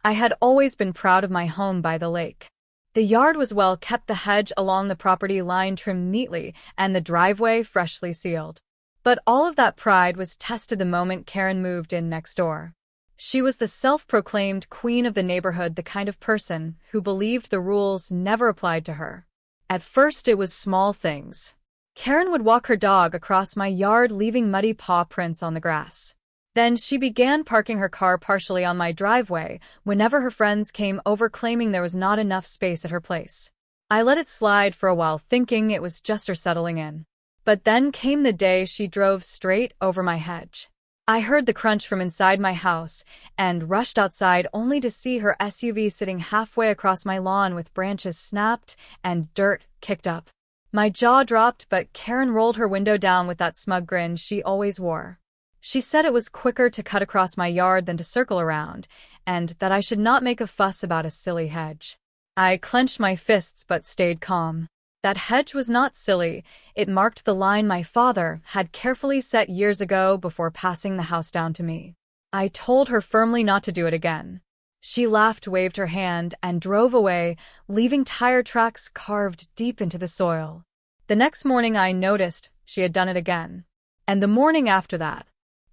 I had always been proud of my home by the lake. The yard was well kept, the hedge along the property line trimmed neatly, and the driveway freshly sealed. But all of that pride was tested the moment Karen moved in next door. She was the self-proclaimed queen of the neighborhood, the kind of person who believed the rules never applied to her. At first it was small things. Karen would walk her dog across my yard, leaving muddy paw prints on the grass. Then she began parking her car partially on my driveway whenever her friends came over, claiming there was not enough space at her place. I let it slide for a while, thinking it was just her settling in. But then came the day she drove straight over my hedge. I heard the crunch from inside my house and rushed outside only to see her SUV sitting halfway across my lawn with branches snapped and dirt kicked up. My jaw dropped, but Karen rolled her window down with that smug grin she always wore. She said it was quicker to cut across my yard than to circle around, and that I should not make a fuss about a silly hedge. I clenched my fists but stayed calm. That hedge was not silly. It marked the line my father had carefully set years ago before passing the house down to me. I told her firmly not to do it again. She laughed, waved her hand, and drove away, leaving tire tracks carved deep into the soil. The next morning I noticed she had done it again. And the morning after that.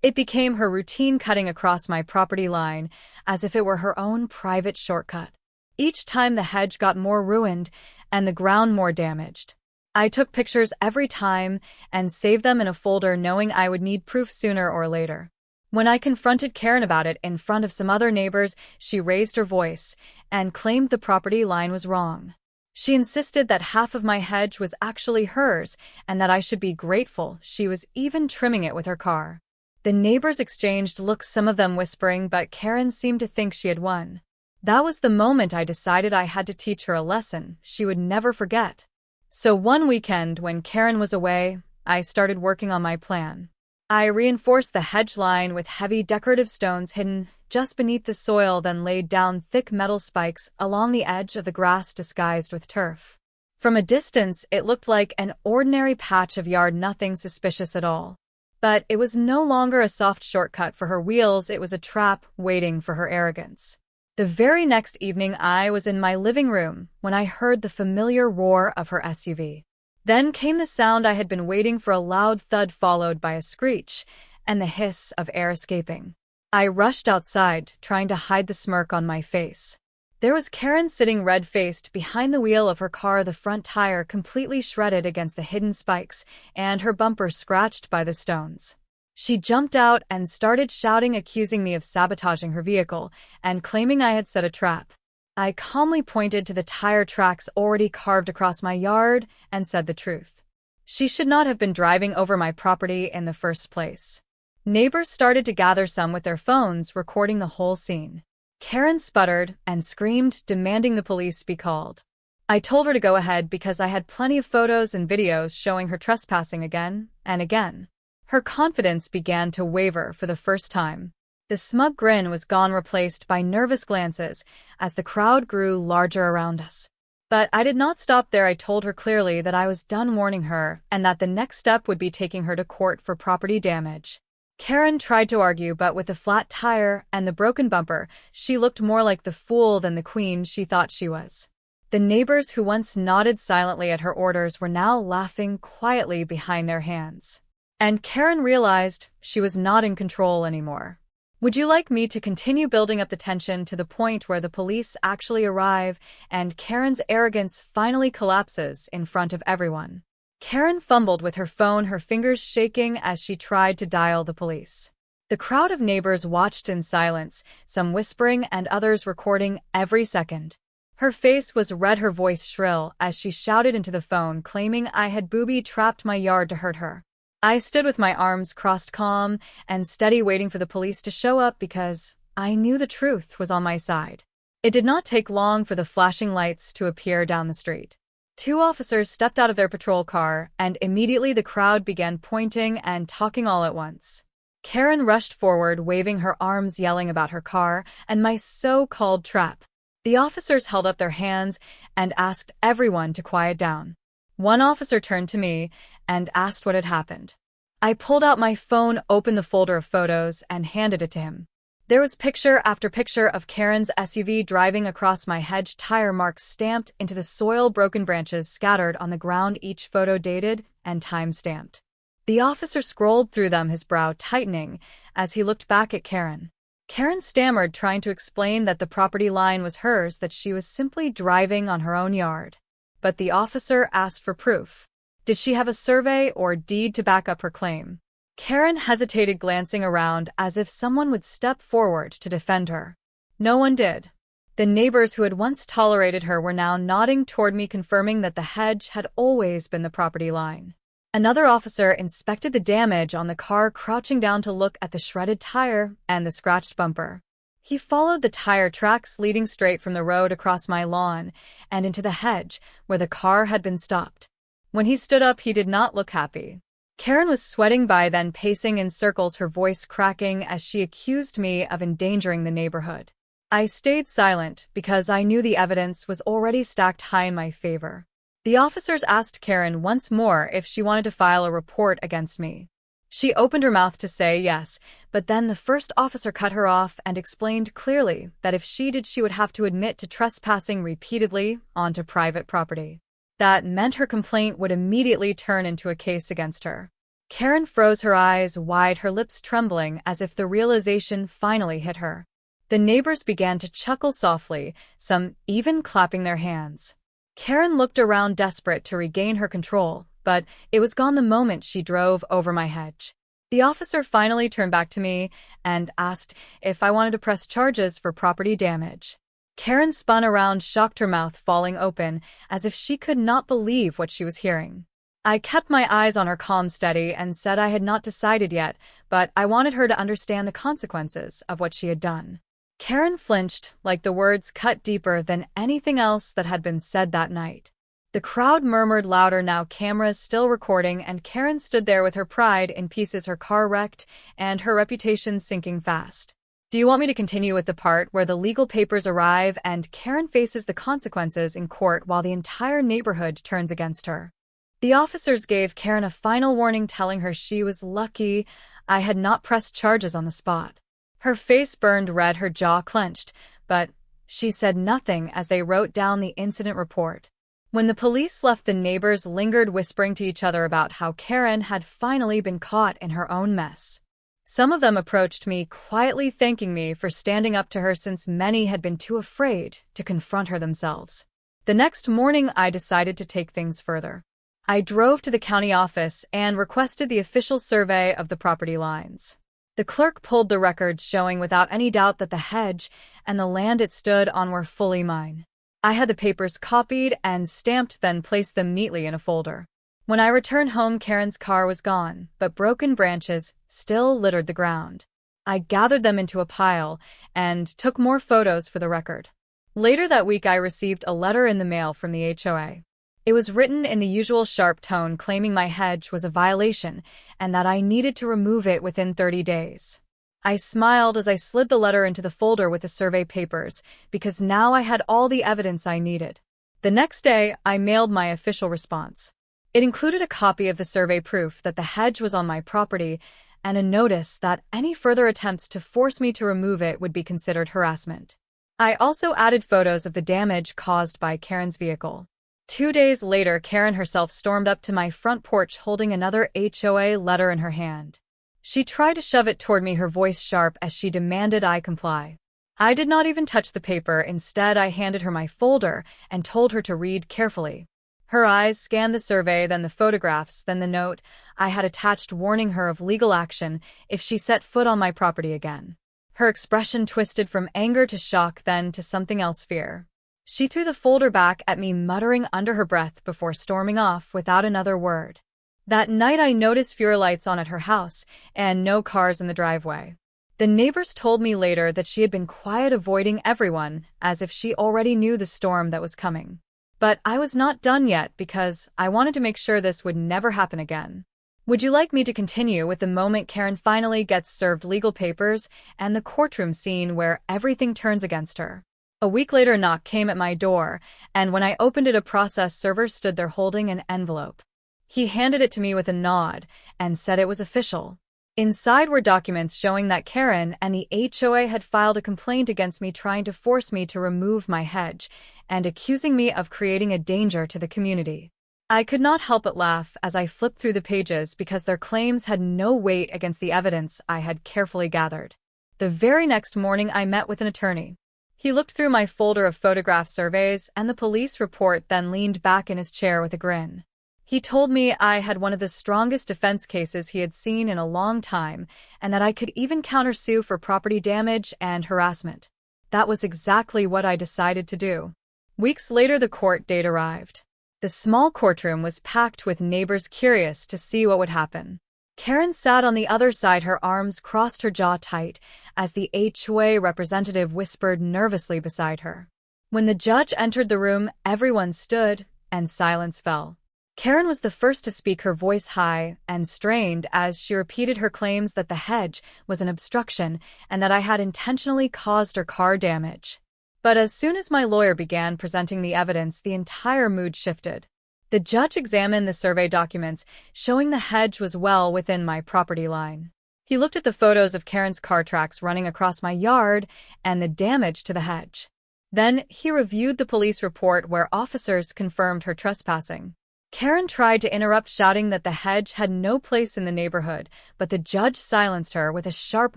It became her routine, cutting across my property line as if it were her own private shortcut. Each time the hedge got more ruined and the ground more damaged. I took pictures every time and saved them in a folder, knowing I would need proof sooner or later. When I confronted Karen about it in front of some other neighbors, she raised her voice and claimed the property line was wrong. She insisted that half of my hedge was actually hers and that I should be grateful she was even trimming it with her car. The neighbors exchanged looks, some of them whispering, but Karen seemed to think she had won. That was the moment I decided I had to teach her a lesson she would never forget. So one weekend, when Karen was away, I started working on my plan. I reinforced the hedge line with heavy decorative stones hidden just beneath the soil, then laid down thick metal spikes along the edge of the grass disguised with turf. From a distance, it looked like an ordinary patch of yard, nothing suspicious at all. But it was no longer a soft shortcut for her wheels, it was a trap waiting for her arrogance. The very next evening I was in my living room when I heard the familiar roar of her SUV. Then came the sound I had been waiting for, a loud thud followed by a screech and the hiss of air escaping. I rushed outside, trying to hide the smirk on my face. There was Karen sitting red-faced behind the wheel of her car, the front tire completely shredded against the hidden spikes and her bumper scratched by the stones. She jumped out and started shouting, accusing me of sabotaging her vehicle and claiming I had set a trap. I calmly pointed to the tire tracks already carved across my yard and said the truth. She should not have been driving over my property in the first place. Neighbors started to gather, some with their phones recording the whole scene. Karen sputtered and screamed, demanding the police be called. I told her to go ahead because I had plenty of photos and videos showing her trespassing again and again. Her confidence began to waver for the first time. The smug grin was gone, replaced by nervous glances as the crowd grew larger around us. But I did not stop there. I told her clearly that I was done warning her and that the next step would be taking her to court for property damage. Karen tried to argue, but with the flat tire and the broken bumper, she looked more like the fool than the queen she thought she was. The neighbors who once nodded silently at her orders were now laughing quietly behind their hands. And Karen realized she was not in control anymore. Would you like me to continue building up the tension to the point where the police actually arrive and Karen's arrogance finally collapses in front of everyone? Karen fumbled with her phone, her fingers shaking as she tried to dial the police. The crowd of neighbors watched in silence, some whispering and others recording every second. Her face was red, her voice shrill as she shouted into the phone, claiming I had booby-trapped my yard to hurt her. I stood with my arms crossed, calm and steady, waiting for the police to show up because I knew the truth was on my side. It did not take long for the flashing lights to appear down the street. 2 officers stepped out of their patrol car, and immediately the crowd began pointing and talking all at once. Karen rushed forward, waving her arms, yelling about her car and my so-called trap. The officers held up their hands and asked everyone to quiet down. One officer turned to me and asked what had happened. I pulled out my phone, opened the folder of photos, and handed it to him. There was picture after picture of Karen's SUV driving across my hedge, tire marks stamped into the soil, broken branches scattered on the ground, each photo dated and time-stamped. The officer scrolled through them, his brow tightening as he looked back at Karen. Karen stammered, trying to explain that the property line was hers, that she was simply driving on her own yard. But the officer asked for proof. Did she have a survey or deed to back up her claim? Karen hesitated, glancing around as if someone would step forward to defend her. No one did. The neighbors who had once tolerated her were now nodding toward me, confirming that the hedge had always been the property line. Another officer inspected the damage on the car, crouching down to look at the shredded tire and the scratched bumper. He followed the tire tracks leading straight from the road across my lawn and into the hedge where the car had been stopped. When he stood up, he did not look happy. Karen was sweating by then, pacing in circles, her voice cracking as she accused me of endangering the neighborhood. I stayed silent because I knew the evidence was already stacked high in my favor. The officers asked Karen once more if she wanted to file a report against me. She opened her mouth to say yes, but then the first officer cut her off and explained clearly that if she did, she would have to admit to trespassing repeatedly onto private property. That meant her complaint would immediately turn into a case against her. Karen froze, her eyes wide, her lips trembling as if the realization finally hit her. The neighbors began to chuckle softly, some even clapping their hands. Karen looked around, desperate to regain her control, but it was gone the moment she drove over my hedge. The officer finally turned back to me and asked if I wanted to press charges for property damage. Karen spun around, shocked, her mouth falling open, as if she could not believe what she was hearing. I kept my eyes on her, calm, steady, and said I had not decided yet, but I wanted her to understand the consequences of what she had done. Karen flinched, like the words cut deeper than anything else that had been said that night. The crowd murmured louder now, cameras still recording, and Karen stood there with her pride in pieces, her car wrecked, and her reputation sinking fast. Do you want me to continue with the part where the legal papers arrive and Karen faces the consequences in court while the entire neighborhood turns against her? The officers gave Karen a final warning, telling her she was lucky I had not pressed charges on the spot. Her face burned red, her jaw clenched, but she said nothing as they wrote down the incident report. When the police left, the neighbors lingered, whispering to each other about how Karen had finally been caught in her own mess. Some of them approached me, quietly thanking me for standing up to her, since many had been too afraid to confront her themselves. The next morning, I decided to take things further. I drove to the county office and requested the official survey of the property lines. The clerk pulled the records, showing without any doubt that the hedge and the land it stood on were fully mine. I had the papers copied and stamped, then placed them neatly in a folder. When I returned home, Karen's car was gone, but broken branches still littered the ground. I gathered them into a pile and took more photos for the record. Later that week, I received a letter in the mail from the HOA. It was written in the usual sharp tone, claiming my hedge was a violation and that I needed to remove it within 30 days. I smiled as I slid the letter into the folder with the survey papers, because now I had all the evidence I needed. The next day, I mailed my official response. It included a copy of the survey proof that the hedge was on my property and a notice that any further attempts to force me to remove it would be considered harassment. I also added photos of the damage caused by Karen's vehicle. 2 days later, Karen herself stormed up to my front porch holding another HOA letter in her hand. She tried to shove it toward me, her voice sharp as she demanded I comply. I did not even touch the paper. Instead, I handed her my folder and told her to read carefully. Her eyes scanned the survey, then the photographs, then the note I had attached, warning her of legal action if she set foot on my property again. Her expression twisted from anger to shock, then to something else, fear. She threw the folder back at me, muttering under her breath before storming off without another word. That night, I noticed fewer lights on at her house and no cars in the driveway. The neighbors told me later that she had been quiet, avoiding everyone, as if she already knew the storm that was coming. But I was not done yet, because I wanted to make sure this would never happen again. Would you like me to continue with the moment Karen finally gets served legal papers and the courtroom scene where everything turns against her? A week later, a knock came at my door, and when I opened it, a process server stood there holding an envelope. He handed it to me with a nod and said it was official. Inside were documents showing that Karen and the HOA had filed a complaint against me, trying to force me to remove my hedge and accusing me of creating a danger to the community. I could not help but laugh as I flipped through the pages because their claims had no weight against the evidence I had carefully gathered. The very next morning, I met with an attorney. He looked through my folder of photograph surveys and the police report, then leaned back in his chair with a grin. He told me I had one of the strongest defense cases he had seen in a long time, and that I could even countersue for property damage and harassment. That was exactly what I decided to do. Weeks later, the court date arrived. The small courtroom was packed with neighbors curious to see what would happen. Karen sat on the other side, her arms crossed, her jaw tight, as the HOA representative whispered nervously beside her. When the judge entered the room, everyone stood, and silence fell. Karen was the first to speak, her voice high and strained as she repeated her claims that the hedge was an obstruction and that I had intentionally caused her car damage. But as soon as my lawyer began presenting the evidence, the entire mood shifted. The judge examined the survey documents, showing the hedge was well within my property line. He looked at the photos of Karen's car tracks running across my yard and the damage to the hedge. Then he reviewed the police report where officers confirmed her trespassing. Karen tried to interrupt, shouting that the hedge had no place in the neighborhood, but the judge silenced her with a sharp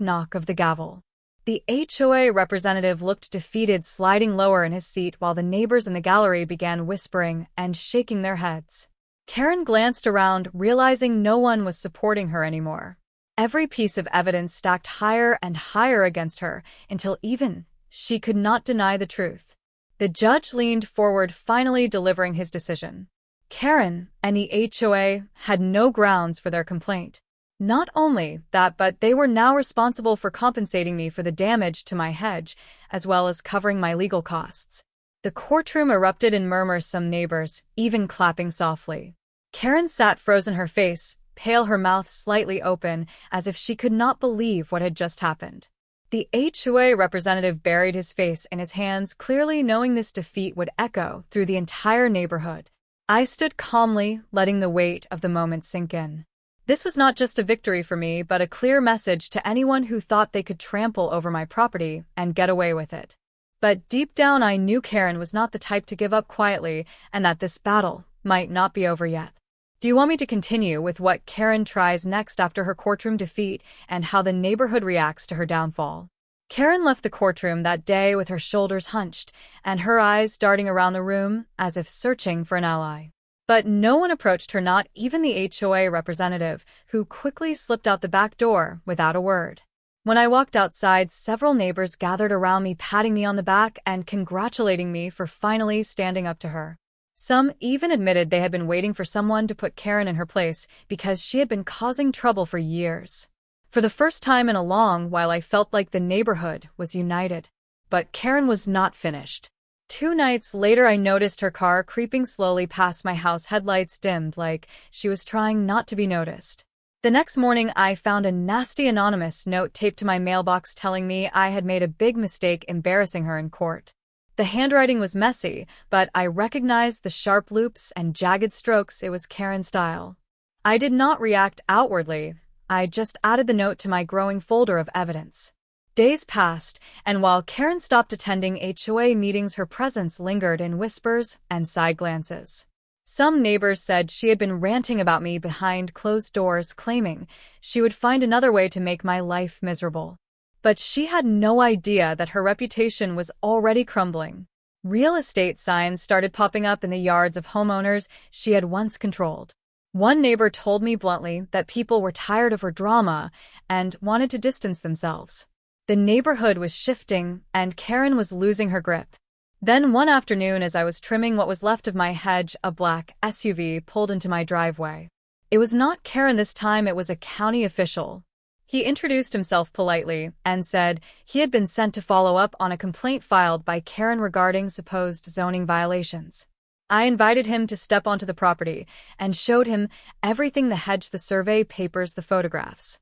knock of the gavel. The HOA representative looked defeated, sliding lower in his seat while the neighbors in the gallery began whispering and shaking their heads. Karen glanced around, realizing no one was supporting her anymore. Every piece of evidence stacked higher and higher against her until even she could not deny the truth. The judge leaned forward, finally delivering his decision. Karen and the HOA had no grounds for their complaint. Not only that, but they were now responsible for compensating me for the damage to my hedge, as well as covering my legal costs. The courtroom erupted in murmurs, some neighbors even clapping softly. Karen sat frozen, her face pale, her mouth slightly open, as if she could not believe what had just happened. The HOA representative buried his face in his hands, clearly knowing this defeat would echo through the entire neighborhood. I stood calmly, letting the weight of the moment sink in. This was not just a victory for me, but a clear message to anyone who thought they could trample over my property and get away with it. But deep down, I knew Karen was not the type to give up quietly, and that this battle might not be over yet. Do you want me to continue with what Karen tries next after her courtroom defeat and how the neighborhood reacts to her downfall? Karen left the courtroom that day with her shoulders hunched and her eyes darting around the room as if searching for an ally. But no one approached her, not even the HOA representative, who quickly slipped out the back door without a word. When I walked outside, several neighbors gathered around me, patting me on the back and congratulating me for finally standing up to her. Some even admitted they had been waiting for someone to put Karen in her place because she had been causing trouble for years. For the first time in a long while, I felt like the neighborhood was united. But Karen was not finished. 2 nights later, I noticed her car creeping slowly past my house, headlights dimmed like she was trying not to be noticed. The next morning, I found a nasty anonymous note taped to my mailbox telling me I had made a big mistake embarrassing her in court. The handwriting was messy, but I recognized the sharp loops and jagged strokes. It was Karen's style. I did not react outwardly. I just added the note to my growing folder of evidence. Days passed, and while Karen stopped attending HOA meetings, her presence lingered in whispers and side glances. Some neighbors said she had been ranting about me behind closed doors, claiming she would find another way to make my life miserable. But she had no idea that her reputation was already crumbling. Real estate signs started popping up in the yards of homeowners she had once controlled. One neighbor told me bluntly that people were tired of her drama and wanted to distance themselves. The neighborhood was shifting, and Karen was losing her grip. Then one afternoon, as I was trimming what was left of my hedge, a black SUV pulled into my driveway. It was not Karen this time, it was a county official. He introduced himself politely and said he had been sent to follow up on a complaint filed by Karen regarding supposed zoning violations. I invited him to step onto the property and showed him everything: the hedge, the survey papers, the photographs.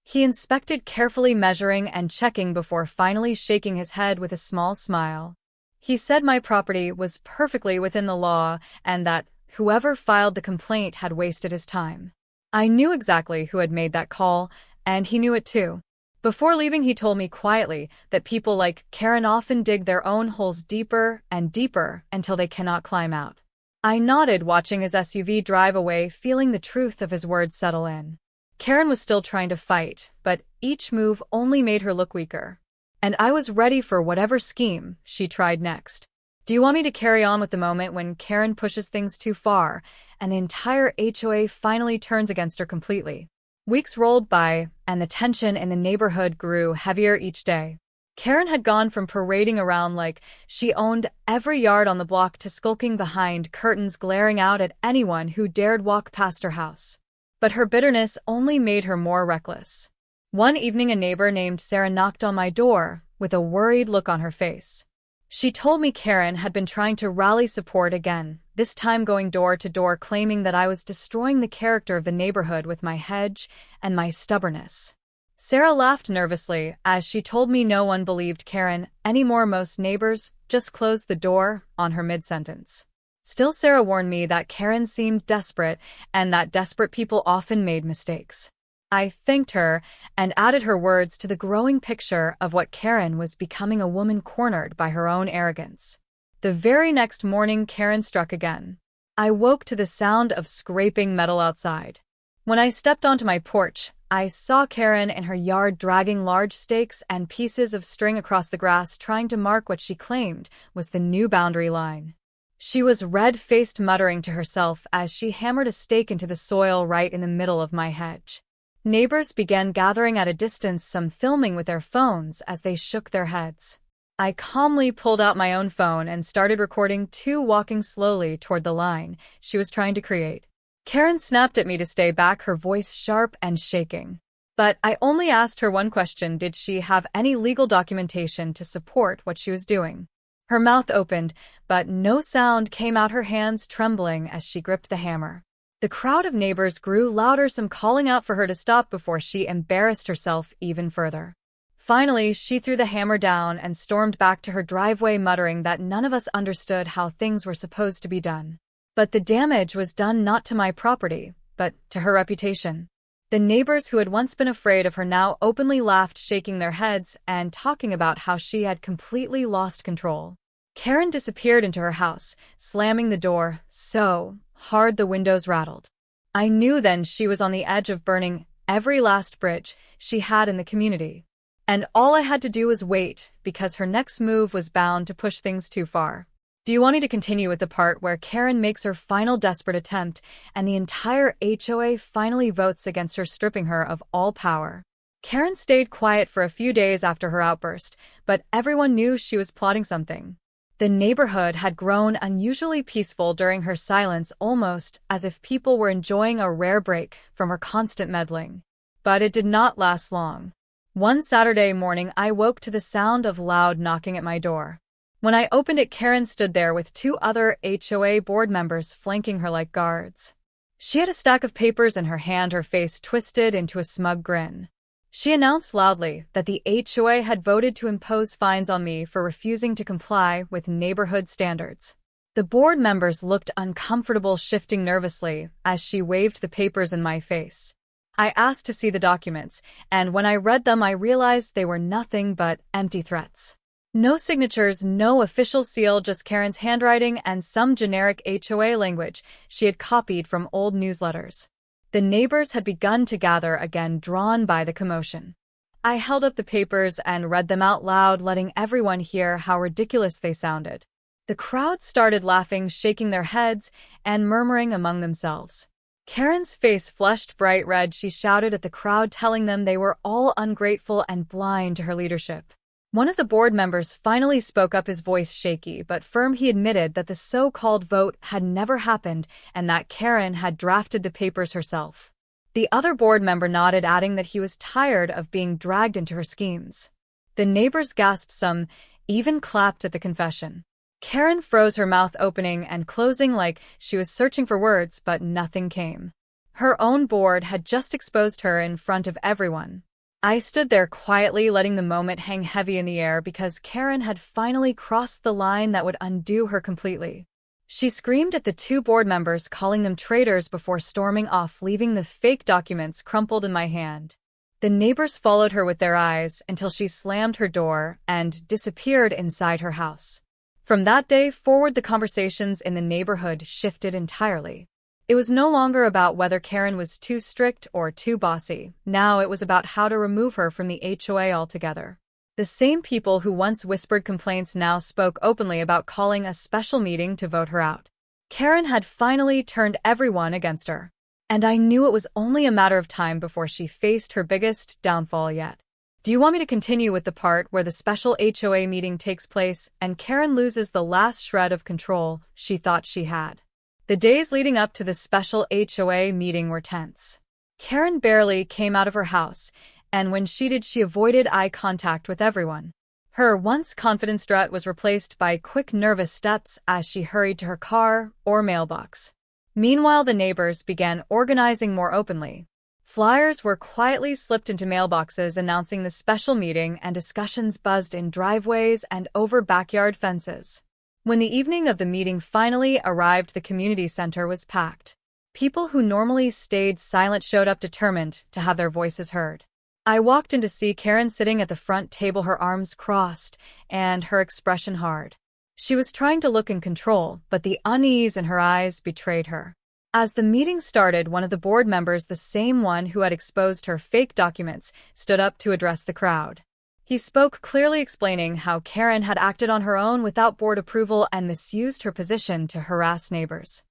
He inspected carefully, measuring and checking before finally shaking his head with a small smile. He said my property was perfectly within the law and that whoever filed the complaint had wasted his time. I knew exactly who had made that call, and he knew it too. Before leaving, he told me quietly that people like Karen often dig their own holes deeper and deeper until they cannot climb out. I nodded, watching his SUV drive away, feeling the truth of his words settle in. Karen was still trying to fight, but each move only made her look weaker. And I was ready for whatever scheme she tried next. Do you want me to carry on with the moment when Karen pushes things too far and the entire HOA finally turns against her completely? Weeks rolled by, and the tension in the neighborhood grew heavier each day. Karen had gone from parading around like she owned every yard on the block to skulking behind curtains, glaring out at anyone who dared walk past her house. But her bitterness only made her more reckless. One evening, a neighbor named Sarah knocked on my door with a worried look on her face. She told me Karen had been trying to rally support again, this time going door to door, claiming that I was destroying the character of the neighborhood with my hedge and my stubbornness. Sarah laughed nervously as she told me no one believed Karen anymore. Most neighbors just closed the door on her mid-sentence. Still, Sarah warned me that Karen seemed desperate and that desperate people often made mistakes. I thanked her and added her words to the growing picture of what Karen was becoming, a woman cornered by her own arrogance. The very next morning, Karen struck again. I woke to the sound of scraping metal outside. When I stepped onto my porch, I saw Karen in her yard dragging large stakes and pieces of string across the grass, trying to mark what she claimed was the new boundary line. She was red-faced, muttering to herself as she hammered a stake into the soil right in the middle of my hedge. Neighbors began gathering at a distance, some filming with their phones as they shook their heads. I calmly pulled out my own phone and started recording two walking slowly toward the line she was trying to create. Karen snapped at me to stay back, her voice sharp and shaking. But I only asked her one question: did she have any legal documentation to support what she was doing? Her mouth opened, but no sound came out, her hands trembling as she gripped the hammer. The crowd of neighbors grew louder, some calling out for her to stop before she embarrassed herself even further. Finally, she threw the hammer down and stormed back to her driveway, muttering that none of us understood how things were supposed to be done. But the damage was done not to my property, but to her reputation. The neighbors who had once been afraid of her now openly laughed, shaking their heads and talking about how she had completely lost control. Karen disappeared into her house, slamming the door so hard the windows rattled. I knew then she was on the edge of burning every last bridge she had in the community. And all I had to do was wait, because her next move was bound to push things too far. Do you want me to continue with the part where Karen makes her final desperate attempt and the entire HOA finally votes against her, stripping her of all power? Karen stayed quiet for a few days after her outburst, but everyone knew she was plotting something. The neighborhood had grown unusually peaceful during her silence, almost as if people were enjoying a rare break from her constant meddling. But it did not last long. One Saturday morning, I woke to the sound of loud knocking at my door. When I opened it, Karen stood there with two other HOA board members flanking her like guards. She had a stack of papers in her hand, her face twisted into a smug grin. She announced loudly that the HOA had voted to impose fines on me for refusing to comply with neighborhood standards. The board members looked uncomfortable, shifting nervously as she waved the papers in my face. I asked to see the documents, and when I read them, I realized they were nothing but empty threats. No signatures, no official seal, just Karen's handwriting and some generic HOA language she had copied from old newsletters. The neighbors had begun to gather again, drawn by the commotion. I held up the papers and read them out loud, letting everyone hear how ridiculous they sounded. The crowd started laughing, shaking their heads, and murmuring among themselves. Karen's face flushed bright red. She shouted at the crowd, telling them they were all ungrateful and blind to her leadership. One of the board members finally spoke up, his voice shaky but firm. He admitted that the so-called vote had never happened and that Karen had drafted the papers herself. The other board member nodded, adding that he was tired of being dragged into her schemes. The neighbors gasped, some even clapped at the confession. Karen froze, her mouth opening and closing like she was searching for words, but nothing came. Her own board had just exposed her in front of everyone. I stood there quietly, letting the moment hang heavy in the air, because Karen had finally crossed the line that would undo her completely. She screamed at the two board members, calling them traitors, before storming off, leaving the fake documents crumpled in my hand. The neighbors followed her with their eyes until she slammed her door and disappeared inside her house. From that day forward, the conversations in the neighborhood shifted entirely. It was no longer about whether Karen was too strict or too bossy. Now it was about how to remove her from the HOA altogether. The same people who once whispered complaints now spoke openly about calling a special meeting to vote her out. Karen had finally turned everyone against her, and I knew it was only a matter of time before she faced her biggest downfall yet. Do you want me to continue with the part where the special HOA meeting takes place and Karen loses the last shred of control she thought she had? The days leading up to the special HOA meeting were tense. Karen barely came out of her house, and when she did, she avoided eye contact with everyone. Her once confident strut was replaced by quick, nervous steps as she hurried to her car or mailbox. Meanwhile, the neighbors began organizing more openly. Flyers were quietly slipped into mailboxes announcing the special meeting, and discussions buzzed in driveways and over backyard fences. When the evening of the meeting finally arrived, the community center was packed. People who normally stayed silent showed up, determined to have their voices heard. I walked in to see Karen sitting at the front table, her arms crossed and her expression hard. She was trying to look in control, but the unease in her eyes betrayed her. As the meeting started, one of the board members, the same one who had exposed her fake documents, stood up to address the crowd. He spoke clearly, explaining how Karen had acted on her own without board approval and misused her position to harass neighbors.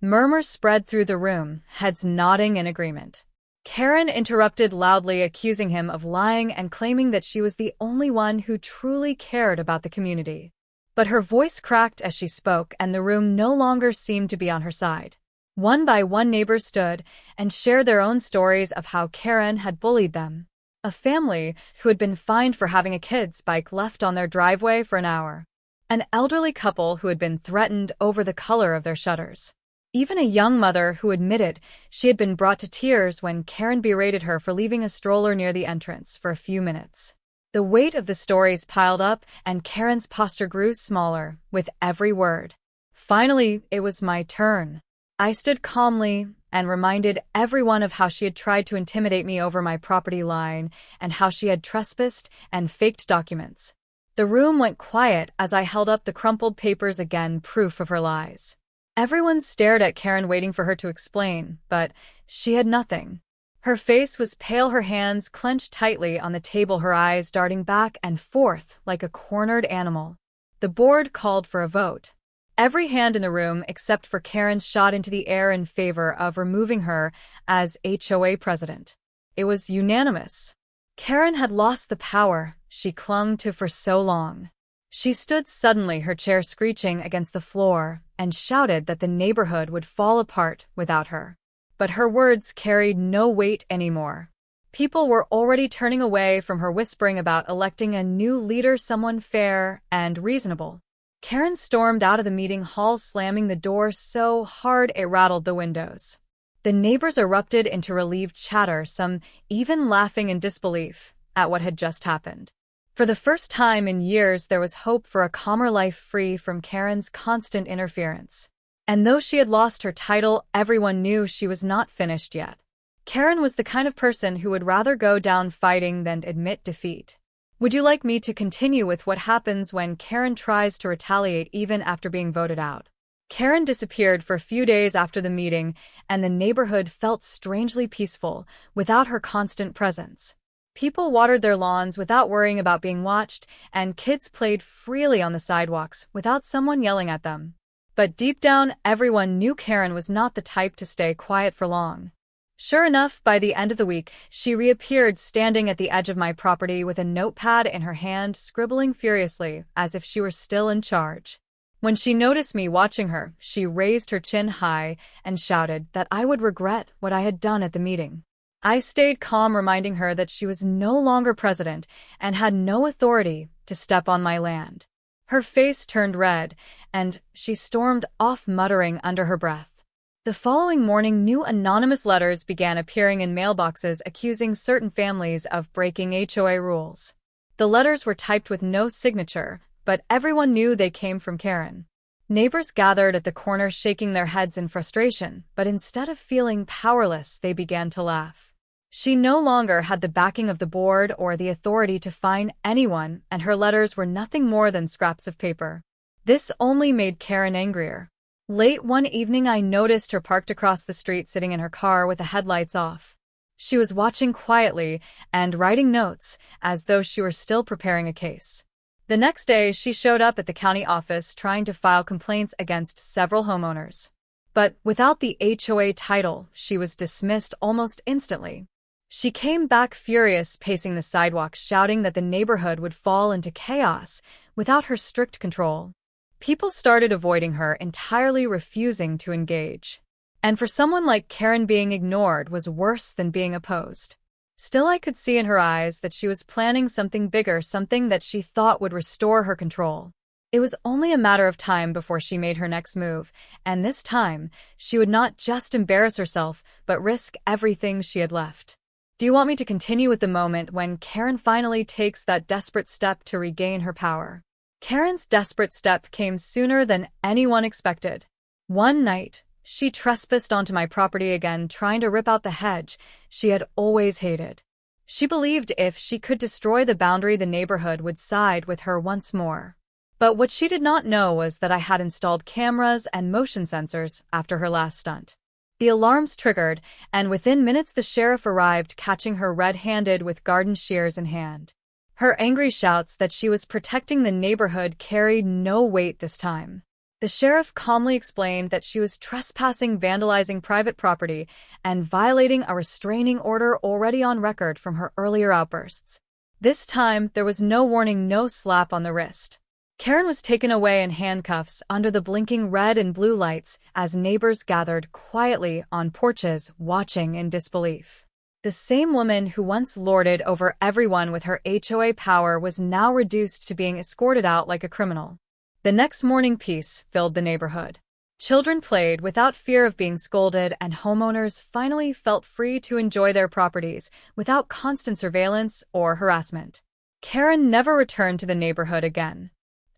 Murmurs spread through the room, heads nodding in agreement. Karen interrupted loudly, accusing him of lying and claiming that she was the only one who truly cared about the community. But her voice cracked as she spoke, and the room no longer seemed to be on her side. One by one, neighbors stood and shared their own stories of how Karen had bullied them. A family who had been fined for having a kid's bike left on their driveway for an hour. An elderly couple who had been threatened over the color of their shutters. Even a young mother who admitted she had been brought to tears when Karen berated her for leaving a stroller near the entrance for a few minutes. The weight of the stories piled up, and Karen's posture grew smaller with every word. Finally, it was my turn. I stood calmly and reminded everyone of how she had tried to intimidate me over my property line and how she had trespassed and faked documents. The room went quiet as I held up the crumpled papers again, proof of her lies. Everyone stared at Karen, waiting for her to explain, but she had nothing. Her face was pale, her hands clenched tightly on the table, her eyes darting back and forth like a cornered animal. The board called for a vote. Every hand in the room, except for Karen's, shot into the air in favor of removing her as HOA president. It was unanimous. Karen had lost the power she clung to for so long. She stood suddenly, her chair screeching against the floor, and shouted that the neighborhood would fall apart without her. But her words carried no weight anymore. People were already turning away from her, whispering about electing a new leader, someone fair and reasonable. Karen stormed out of the meeting hall, slamming the door so hard it rattled the windows. The neighbors erupted into relieved chatter, some even laughing in disbelief at what had just happened. For the first time in years, there was hope for a calmer life free from Karen's constant interference. And though she had lost her title, everyone knew she was not finished yet. Karen was the kind of person who would rather go down fighting than admit defeat. Would you like me to continue with what happens when Karen tries to retaliate even after being voted out? Karen disappeared for a few days after the meeting, and the neighborhood felt strangely peaceful without her constant presence. People watered their lawns without worrying about being watched, and kids played freely on the sidewalks without someone yelling at them. But deep down, everyone knew Karen was not the type to stay quiet for long. Sure enough, by the end of the week, she reappeared standing at the edge of my property with a notepad in her hand, scribbling furiously as if she were still in charge. When she noticed me watching her, she raised her chin high and shouted that I would regret what I had done at the meeting. I stayed calm, reminding her that she was no longer president and had no authority to step on my land. Her face turned red, and she stormed off, muttering under her breath. The following morning, new anonymous letters began appearing in mailboxes accusing certain families of breaking HOA rules. The letters were typed with no signature, but everyone knew they came from Karen. Neighbors gathered at the corner, shaking their heads in frustration, but instead of feeling powerless, they began to laugh. She no longer had the backing of the board or the authority to fine anyone, and her letters were nothing more than scraps of paper. This only made Karen angrier. Late one evening, I noticed her parked across the street sitting in her car with the headlights off. She was watching quietly and writing notes, as though she were still preparing a case. The next day, she showed up at the county office trying to file complaints against several homeowners. But without the HOA title, she was dismissed almost instantly. She came back furious, pacing the sidewalk, shouting that the neighborhood would fall into chaos without her strict control. People started avoiding her, entirely refusing to engage. And for someone like Karen, being ignored was worse than being opposed. Still, I could see in her eyes that she was planning something bigger, something that she thought would restore her control. It was only a matter of time before she made her next move, and this time, she would not just embarrass herself, but risk everything she had left. Do you want me to continue with the moment when Karen finally takes that desperate step to regain her power? Karen's desperate step came sooner than anyone expected. One night, she trespassed onto my property again, trying to rip out the hedge she had always hated. She believed if she could destroy the boundary, the neighborhood would side with her once more. But what she did not know was that I had installed cameras and motion sensors after her last stunt. The alarms triggered, and within minutes the sheriff arrived, catching her red-handed with garden shears in hand. Her angry shouts that she was protecting the neighborhood carried no weight this time. The sheriff calmly explained that she was trespassing, vandalizing private property, and violating a restraining order already on record from her earlier outbursts. This time, there was no warning, no slap on the wrist. Karen was taken away in handcuffs under the blinking red and blue lights as neighbors gathered quietly on porches, watching in disbelief. The same woman who once lorded over everyone with her HOA power was now reduced to being escorted out like a criminal. The next morning, peace filled the neighborhood. Children played without fear of being scolded, and homeowners finally felt free to enjoy their properties without constant surveillance or harassment. Karen never returned to the neighborhood again.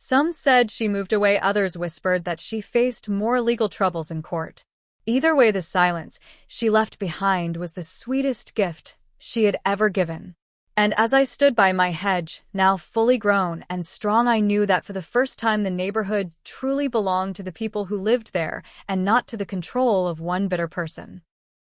Some said she moved away, others whispered that she faced more legal troubles in court. Either way, the silence she left behind was the sweetest gift she had ever given. And as I stood by my hedge, now fully grown and strong, I knew that for the first time the neighborhood truly belonged to the people who lived there and not to the control of one bitter person.